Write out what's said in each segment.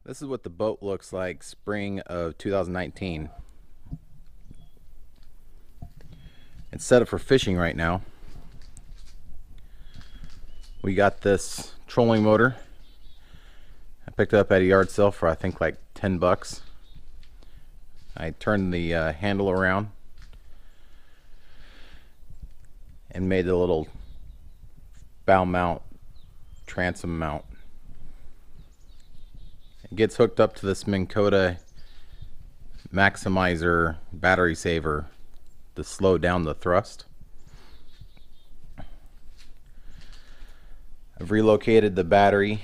This is what the boat looks like spring of 2019. It's set up for fishing right now. We got this trolling motor. I picked it up at a yard sale for I think like 10 bucks. I turned the handle around and made a little bow mount, transom mount. It gets hooked up to this Minn Kota maximizer battery saver to slow down the thrust. I've relocated the battery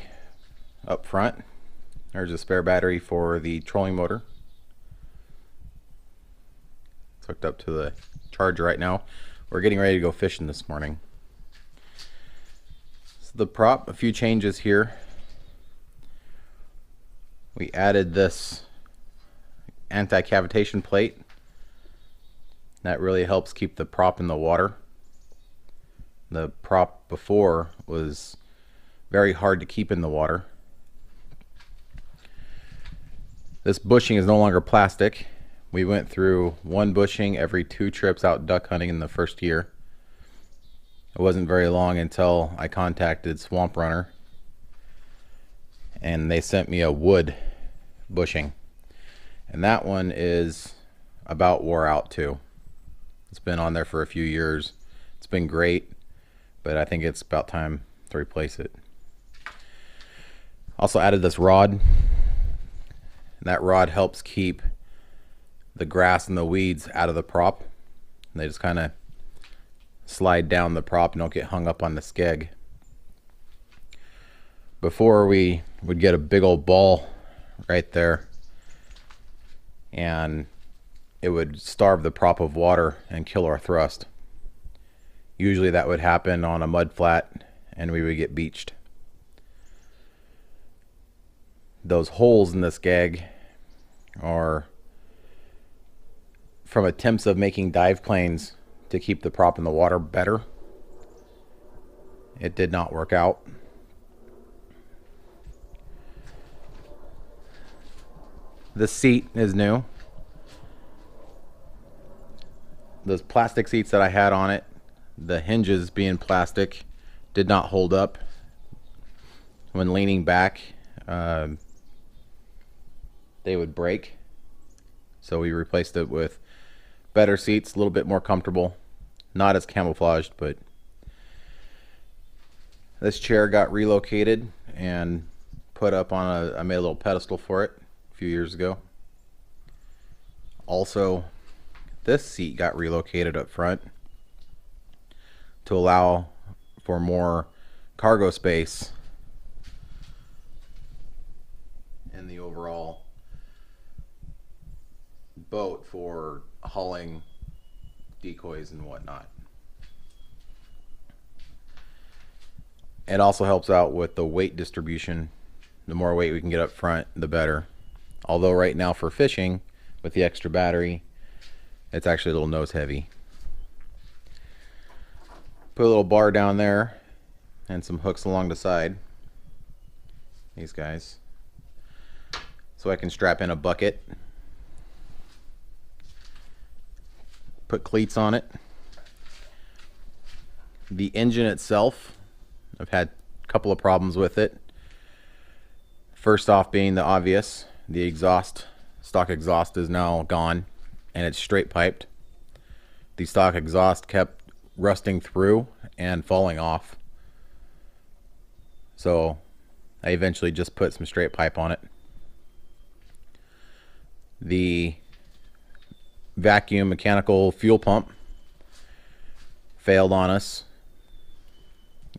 up front. There's a spare battery for the trolling motor. It's hooked up to the charger right now. We're getting ready to go fishing this morning. So the prop, a few changes here. We added this anti-cavitation plate. That really helps keep the prop in the water. The prop before was very hard to keep in the water. This bushing is no longer plastic. We went through one bushing every 2 trips out duck hunting in the first year. It wasn't very long until I contacted Swamp Runner and they sent me a wood bushing, and that one is about wore out too. It's been on there for a few years. It's been great, but I think it's about time to replace it. Also added this rod, and that rod helps keep the grass and the weeds out of the prop. And they just kind of slide down the prop and don't get hung up on the skeg. Before, we would get a big old ball right there and it would starve the prop of water and kill our thrust. Usually that would happen on a mud flat and we would get beached. Those holes in this gag are from attempts of making dive planes to keep the prop in the water better. It did not work out. This seat is new. Those plastic seats that I had on it, the hinges being plastic, did not hold up. When leaning back, they would break. So we replaced it with better seats, a little bit more comfortable. Not as camouflaged, but this chair got relocated and put up on I made a little pedestal for it a few years ago. Also, this seat got relocated up front to allow for more cargo space in the overall boat for hauling decoys and whatnot. It also helps out with the weight distribution. The more weight we can get up front, the better. Although right now for fishing, with the extra battery, it's actually a little nose heavy. Put a little bar down there and some hooks along the side. These guys. So I can strap in a bucket. Put cleats on it. The engine itself, I've had a couple of problems with it. First off being the obvious, the exhaust, stock exhaust is now gone and it's straight piped. The stock exhaust kept rusting through and falling off. So I eventually just put some straight pipe on it. The vacuum mechanical fuel pump failed on us,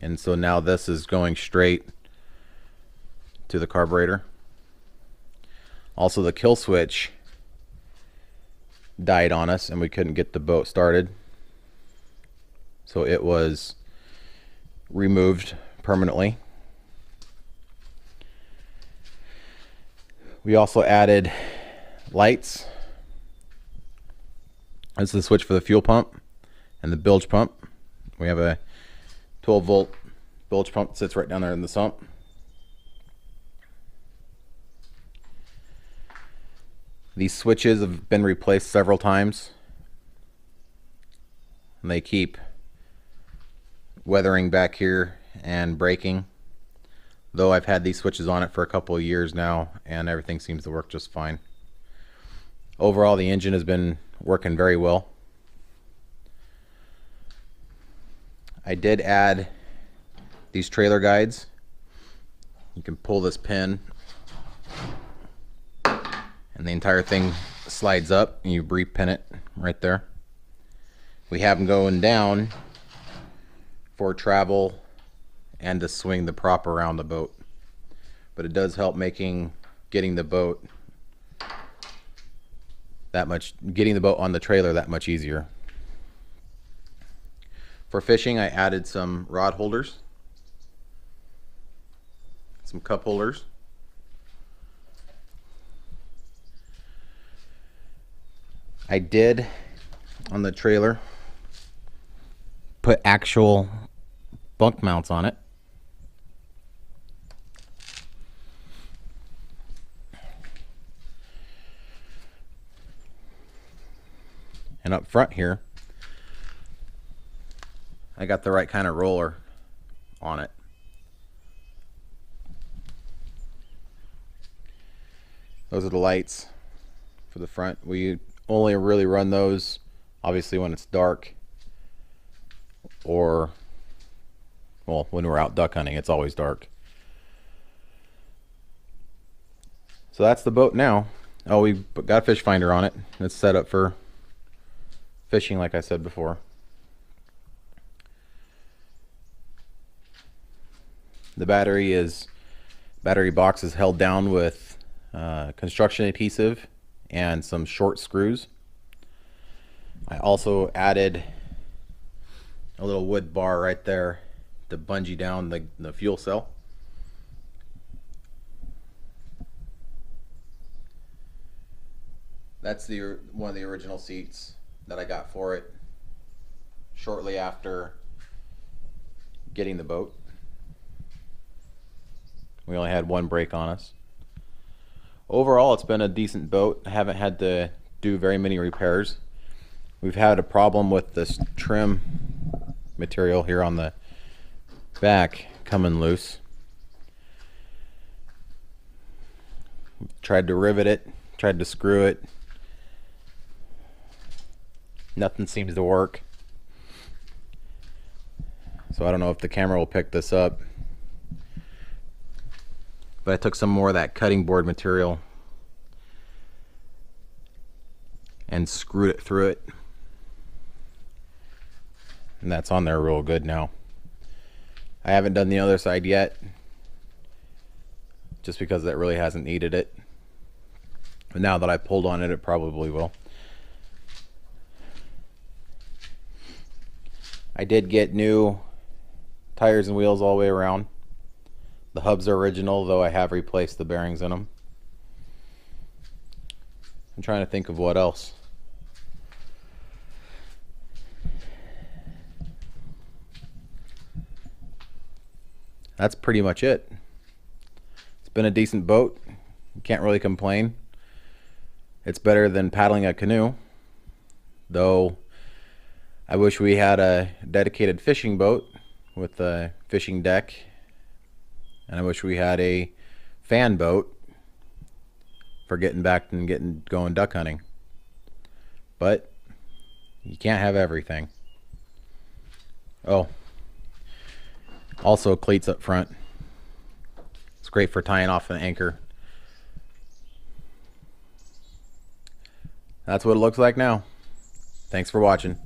and so now this is going straight to the carburetor. Also, the kill switch died on us and we couldn't get the boat started, so it was removed permanently. We also added lights. This is the switch for the fuel pump and the bilge pump. We have a 12-volt bilge pump that sits right down there in the sump. These switches have been replaced several times, and they keep weathering back here and breaking. Though I've had these switches on it for a couple of years now, and everything seems to work just fine. Overall, the engine has been working very well. I did add these trailer guides. You can pull this pin and the entire thing slides up and you repin it right there. We have them going down for travel and to swing the prop around the boat, but it does help getting the boat on the trailer that much easier. For fishing, I added some rod holders, some cup holders. I did on the trailer put actual bunk mounts on it. And up front here, I got the right kind of roller on it. Those are the lights for the front. We only really run those obviously when it's dark, or well, when we're out duck hunting, it's always dark. So that's the boat now. Oh, we got a fish finder on it. It's set up for fishing, like I said before. The battery box is held down with construction adhesive and some short screws. I also added a little wood bar right there to bungee down the fuel cell. That's one of the original seats that I got for it shortly after getting the boat. We only had one break on us. Overall, it's been a decent boat. I haven't had to do very many repairs. We've had a problem with this trim material here on the back coming loose. Tried to rivet it, tried to screw it. Nothing seems to work. So I don't know if the camera will pick this up. But I took some more of that cutting board material and screwed it through it. And that's on there real good now. I haven't done the other side yet, just because that really hasn't needed it. But now that I pulled on it, it probably will. I did get new tires and wheels all the way around. The hubs are original, though I have replaced the bearings in them. I'm trying to think of what else. That's pretty much it. It's been a decent boat. Can't really complain. It's better than paddling a canoe, though I wish we had a dedicated fishing boat with a fishing deck, and I wish we had a fan boat for getting back and going duck hunting. But you can't have everything. Oh, also cleats up front. It's great for tying off an anchor. That's what it looks like now. Thanks for watching.